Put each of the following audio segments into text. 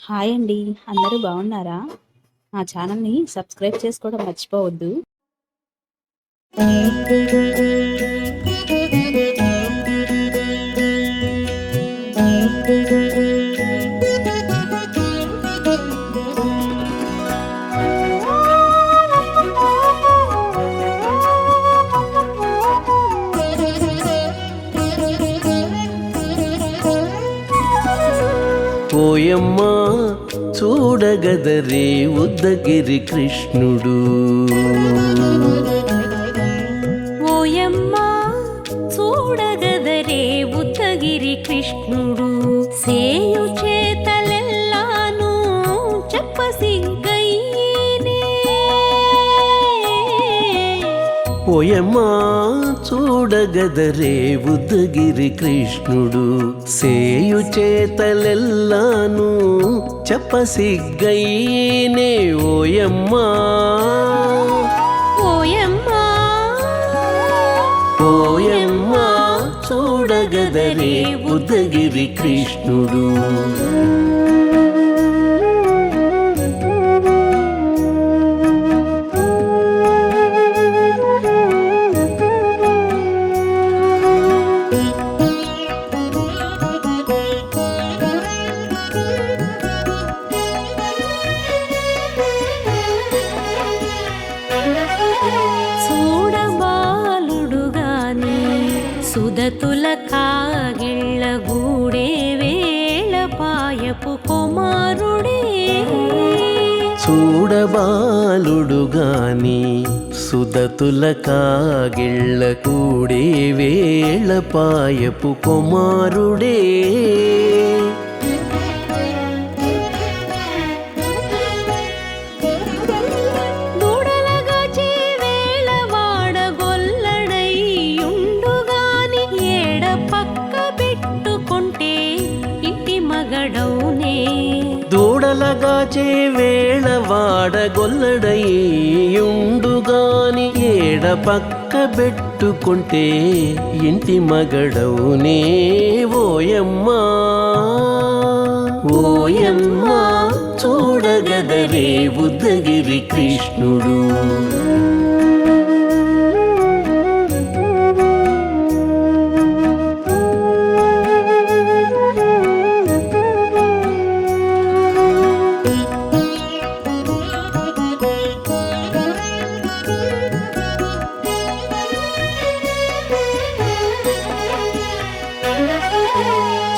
Hi అండి. అందరూ బాగున్నారా? మా ఛానల్‌ని సబ్స్క్రైబ్ చేసుకోవడం మర్చిపోవద్దు. ఓయమ్మా చూడగదరే ఉద్దగిరి కృష్ణుడు. ఓయమ్మా చూడగదరే ఉద్దగిరి కృష్ణుడు. సేయు చేతలెల్లాను చెప్పసిగ్గయ్యేనే. ఓయమ్మా చూడగదరే ఉద్దగిరి కృష్ణుడు. సేయు చేతలెల్లాను చెప్పసిగ్గయ్యేనే. ఓయమ్మా ఓయమ్మా ఓయమ్మా చూడగదరే ఉద్దగిరి కృష్ణుడు. చూడబాలుడుగాని సుదతుల కాగిళ్ళ గూడే వేళపాయపు కుమారుడే. చూడబాలుడుగాని సుదతుల కాగిళ్ళ కూడే వేళపాయపు కుమారుడే. దూడలగాచే వేళవాడ గొల్లడైయుండుగాని ఏడ పక్క పెట్టుకుంటే ఇంటి మగడౌనే. దూడలగాచే వేళవాడ గొల్లడయ్యుండుగాని ఏడ పక్క పెట్టుకుంటే ఇంటి మగడవునే. ఓయమ్మా ఓయమ్మా చూడగదరే ఉద్దగిరి కృష్ణుడు.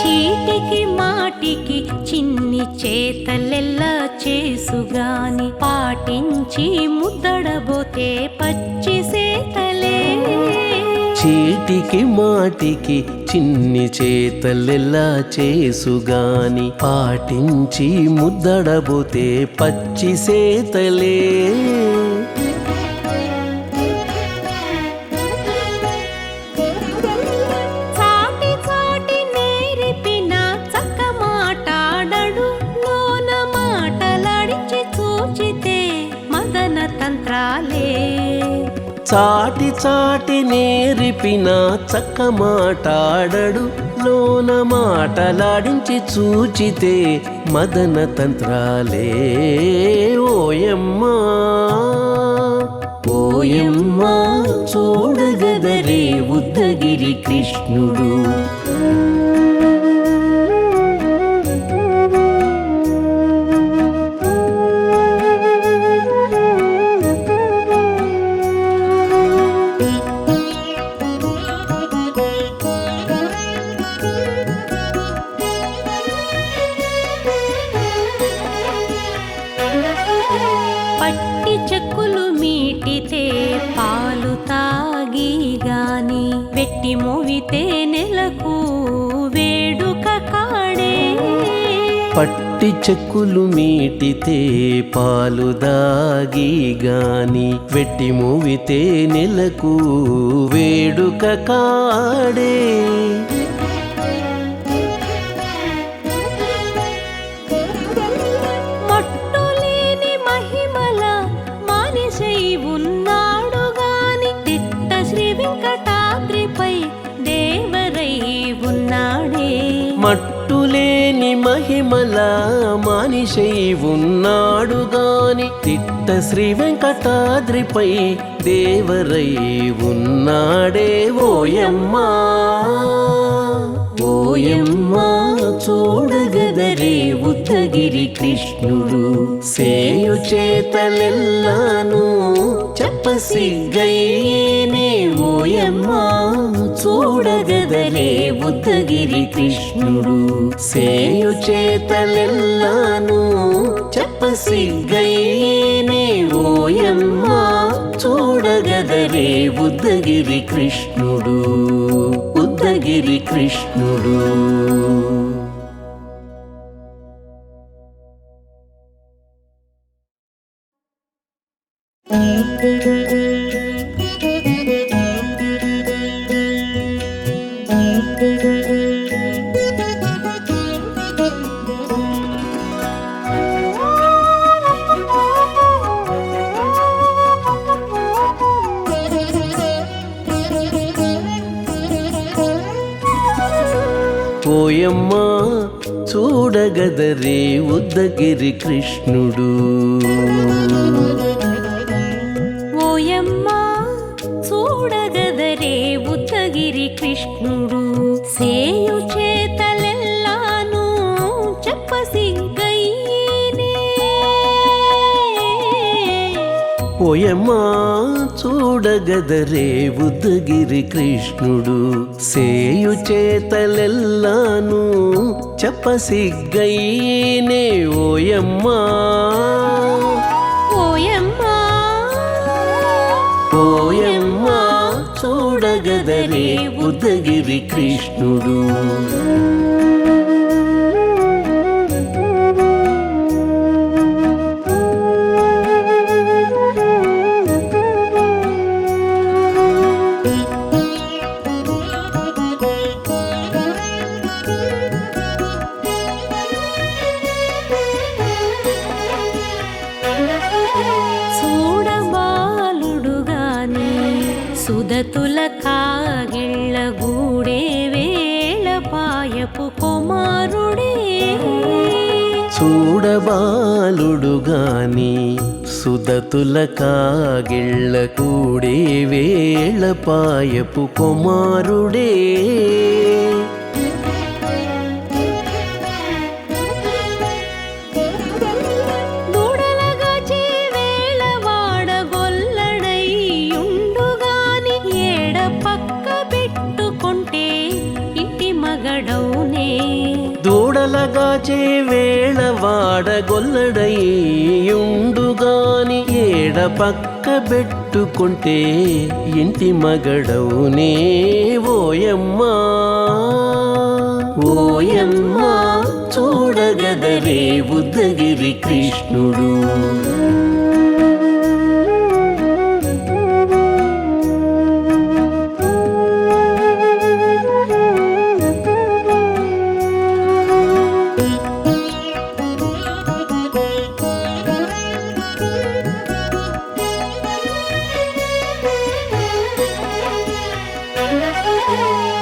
చీటికి మాటికి చిన్ని చేతలెల్లా చేసుగాని పాటించి ముద్దడబోతే పచ్చి సేతలే. చీటికి మాటికి చిన్ని చేతలెల్లా చేసుగాని పాటించి ముద్దడబోతే పచ్చి సేతలే. చాటి చాటి నేర్పిన చక్క మాటాడడు లోన మాటలాడించి చూచితే మదన తంత్రాలే. చాటి చాటి నేర్పిన చక్క మాటాడడు లోన మాటలాడించి చూచితే మదన తంత్రాలే. ఓయమ్మా ఓయమ్మా చూడగదరే ఉద్దగిరి కృష్ణుడు. పట్టి చెక్కులు మీటితే పాలు తాగి గాని వెట్టి మోవితే నెలకు వేడుక కాడే. పట్టి చెక్కులు మీటితే పాలు దాగి గాని వెట్టి మూవితే నెలకు వేడుక కాడే. మట్టులేని మహిమల మానిసై ఉన్నాడు గాని తిట్ట శ్రీ వెంకటాద్రిపై దేవరై ఉన్నాడే. మట్టులేని మహిమల మానిషై ఉన్నాడు గాని తిట్ట శ్రీ వెంకటాద్రిపై దేవరై ఉన్నాడే ఓయమ్మా ఓయమ్మా చూడగదరే ఉద్దగిరి కృష్ణుడు సేయు చేతలెల్లాను చెప్పసిగ్గయ్యేనే ఓయమ్మా చూడగదరే ఉద్దగిరి కృష్ణుడు సేయు చేతలెల్లాను చెప్పసిగ్గయ్యేనే ఓయమ్మా చూడగదరే ఉద్దగిరి కృష్ణుడు ఉద్దగిరి కృష్ణుడు. ఓయమ్మా చూడగదరే ఉద్దగిరి కృష్ణుడు ఓయమ్మా చూడగదరే ఉద్దగిరి కృష్ణుడు సేయు చేతలెల్లాను చెప్పసిగ్గయ్యేనే ఓయమ్మా చూడగదరే ఉద్దగిరి కృష్ణుడు సేయు చేతలెల్లాను చెప్పసిగ్గయ్యేనే ఓయమ్మా ఓయమ్మా ఓయమ్మా చూడగదరే ఉద్దగిరి కృష్ణుడు. సుదతుల కాగిళ్ళ గూడే వేళపాయపు కుమారుడే చూడబాలుడు గాని సుదతుల కాగిళ్ళ కూడే వేళపాయపు కుమారుడే దూడలగాచే వేళ వాడగొల్లడయ్యుండుగాని ఏడ పక్క పెట్టుకుంటే ఇంటి మగడవునే ఓయమ్మా ఓయమ్మా చూడగదరే ఉద్దగిరి కృష్ణుడు.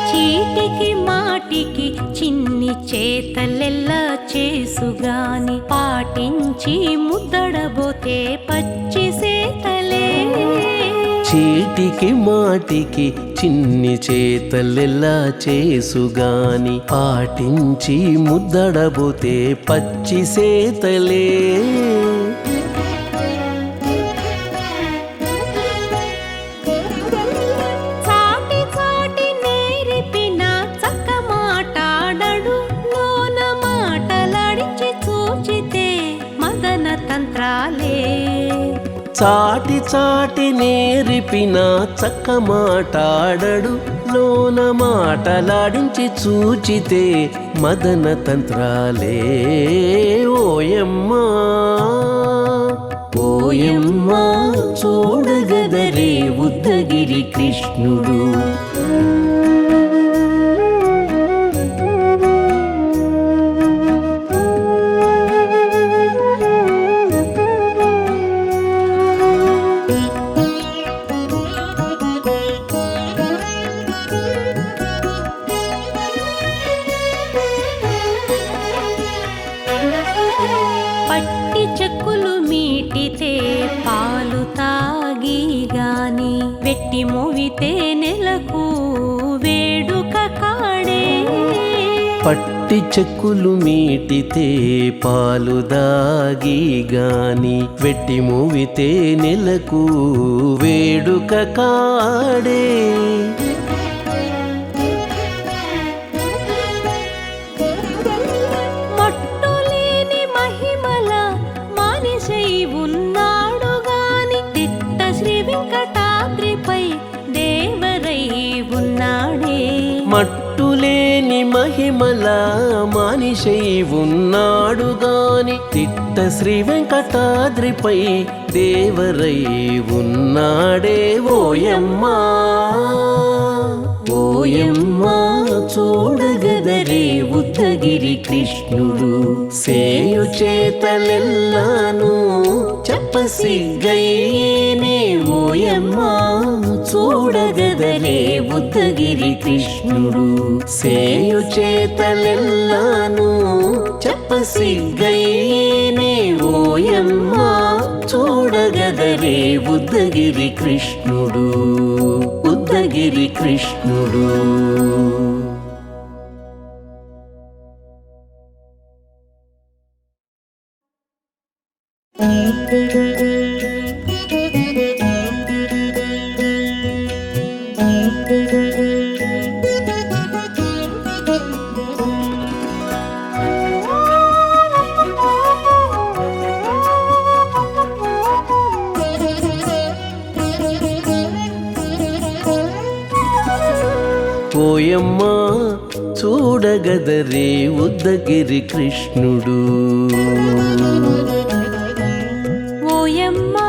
చీటికి మాటికి చిన్ని చేతలెల్లా చేసుగాని పాటించి ముద్దడబోతే పచ్చి సేతలే చీటికి మాటికి చిన్ని చేతలెల్లా చేసుగాని పాటించి ముద్దడబోతే పచ్చి సేతలే చాటి చాటి నేర్పిన చక్క మాటాడడు లోన మాటలాడించి చూచితే మదన తంత్రాలే ఓయమ్మా ఓయమ్మా చూడగదరే ఉద్దగిరి కృష్ణుడు. పాలు తాగి గాని వెట్టి మోవితే నెలకు వేడుక కాడే. పట్టి చెక్కులు మీటితే పాలు దాగి గాని వెట్టి మూవితే నెలకు వేడుక కాడే. మట్టులేని మహిమల మానిషై ఉన్నాడు గాని తిట్ట శ్రీ వెంకటాద్రిపై దేవరై ఉన్నాడే. మట్టులేని మహిమల మానిషై ఉన్నాడు గాని తిట్ట శ్రీ వెంకటాద్రిపై దేవరై ఉన్నాడే. ఓయమ్మా ఓయమ్మా చూడగదరే ఉద్దగిరి కృష్ణుడు సేయు చేతలెల్లాను చెప్పసిగ్గయ్యేనే. ఓయమ్మా చూడగదరే ఉద్దగిరి కృష్ణుడు సేయు చేతలెల్లాను చెప్పసిగ్గయ్యేనే. ఓయమ్మా చూడగదరే ఉద్దగిరి కృష్ణుడు ఉద్దగిరి కృష్ణుడు. ఓయమ్మా చూడగదరే ఉద్దగిరి కృష్ణుడు. ఓయమ్మా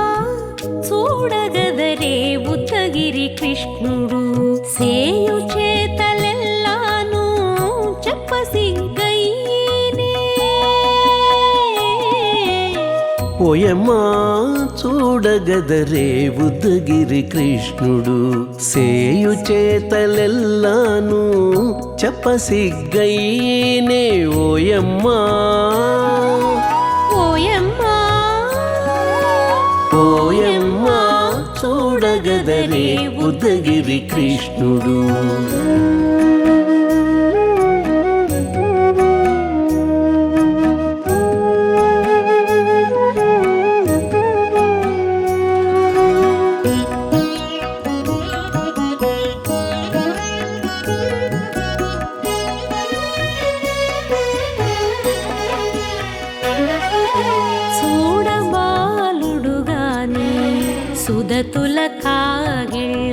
చూడగదరే ఉద్దగిరి కృష్ణుడు సేయు చేతలెల్లాను చెప్పసిగ్గయ్యేనే. ఓయమ్మా చూడగదరే ఉద్దగిరి కృష్ణుడు సేయు చేతలెల్లాను చెప్పసిగ్గయ్యేనే. ఓయమ్మా ఓయమ్మా ఓయమ్మా చూడగదరే ఉద్దగిరి కృష్ణుడు. చూడబాలుడు గాని సుదతుల కాగిళ్ళ